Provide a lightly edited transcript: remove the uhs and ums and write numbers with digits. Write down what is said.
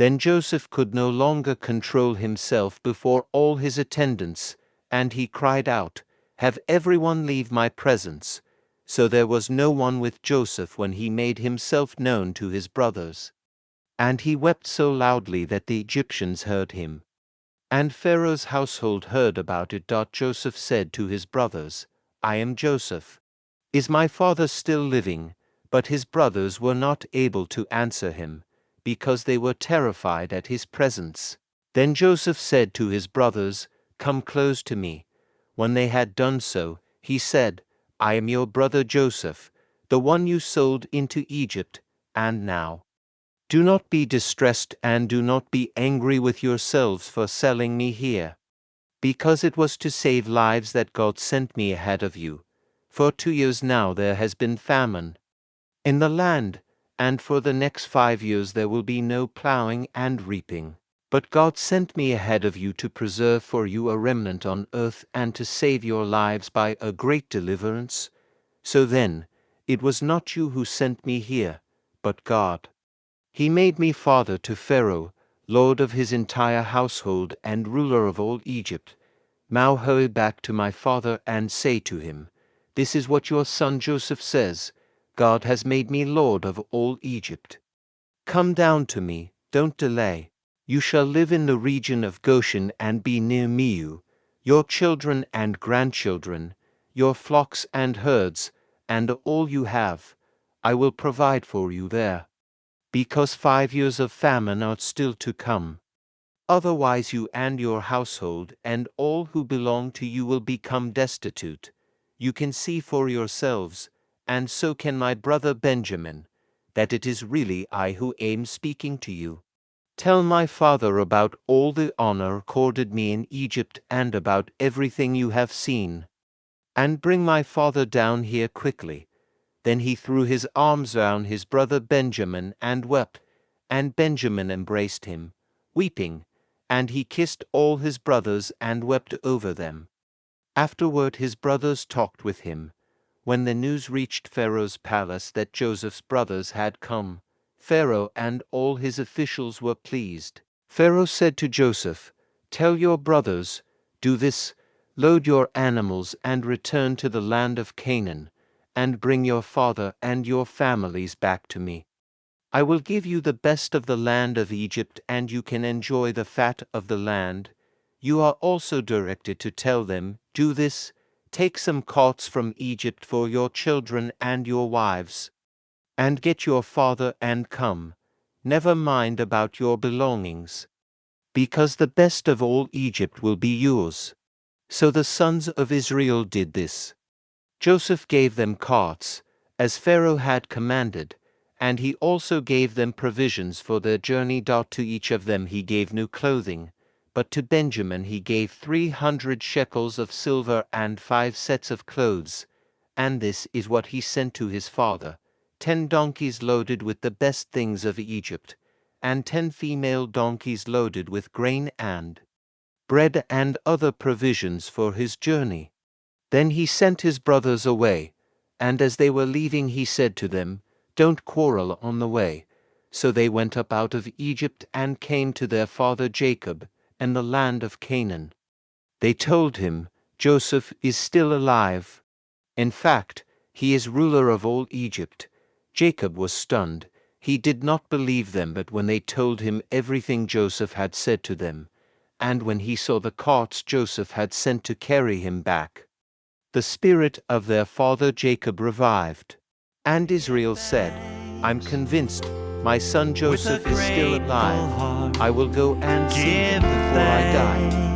Then Joseph could no longer control himself before all his attendants, and he cried out, "Have everyone leave my presence." So there was no one with Joseph when he made himself known to his brothers. And he wept so loudly that the Egyptians heard him. And Pharaoh's household heard about it. Joseph said to his brothers, "I am Joseph. Is my father still living?" But his brothers were not able to answer him, because they were terrified at his presence. Then Joseph said to his brothers, "Come close to me." When they had done so, he said, "I am your brother Joseph, the one you sold into Egypt, and now do not be distressed and do not be angry with yourselves for selling me here, because it was to save lives that God sent me ahead of you. For 2 years now there has been famine in the land, and for the next 5 years there will be no plowing and reaping. But God sent me ahead of you to preserve for you a remnant on earth and to save your lives by a great deliverance. So then, it was not you who sent me here, but God. He made me father to Pharaoh, lord of his entire household and ruler of all Egypt. Now hurry back to my father and say to him, 'This is what your son Joseph says, God has made me lord of all Egypt. Come down to me, don't delay. You shall live in the region of Goshen and be near me, your children and grandchildren, your flocks and herds, and all you have. I will provide for you there, because 5 years of famine are still to come. Otherwise you and your household and all who belong to you will become destitute. You can see for yourselves, and so can my brother Benjamin, that it is really I who am speaking to you. Tell my father about all the honor accorded me in Egypt and about everything you have seen. And bring my father down here quickly." Then he threw his arms round his brother Benjamin and wept, and Benjamin embraced him, weeping, and he kissed all his brothers and wept over them. Afterward his brothers talked with him. When the news reached Pharaoh's palace that Joseph's brothers had come, Pharaoh and all his officials were pleased. Pharaoh said to Joseph, "Tell your brothers, do this, load your animals and return to the land of Canaan, and bring your father and your families back to me. I will give you the best of the land of Egypt, and you can enjoy the fat of the land." You are also directed to tell them, "Do this, take some carts from Egypt for your children and your wives, and get your father and come. Never mind about your belongings, because the best of all Egypt will be yours." So the sons of Israel did this. Joseph gave them carts, as Pharaoh had commanded, and he also gave them provisions for their journey. To each of them he gave new clothing, but to Benjamin he gave 300 shekels of silver and 5 sets of clothes. And this is what he sent to his father: 10 donkeys loaded with the best things of Egypt, and 10 female donkeys loaded with grain and bread and other provisions for his journey. Then he sent his brothers away, and as they were leaving he said to them, "Don't quarrel on the way." So they went up out of Egypt and came to their father Jacob in the land of Canaan. They told him, "Joseph is still alive. In fact, he is ruler of all Egypt." Jacob was stunned. He did not believe them, but when they told him everything Joseph had said to them, and when he saw the carts Joseph had sent to carry him back, the spirit of their father Jacob revived. And Israel said, "I'm convinced my son Joseph is still alive. I will go and see him before I die."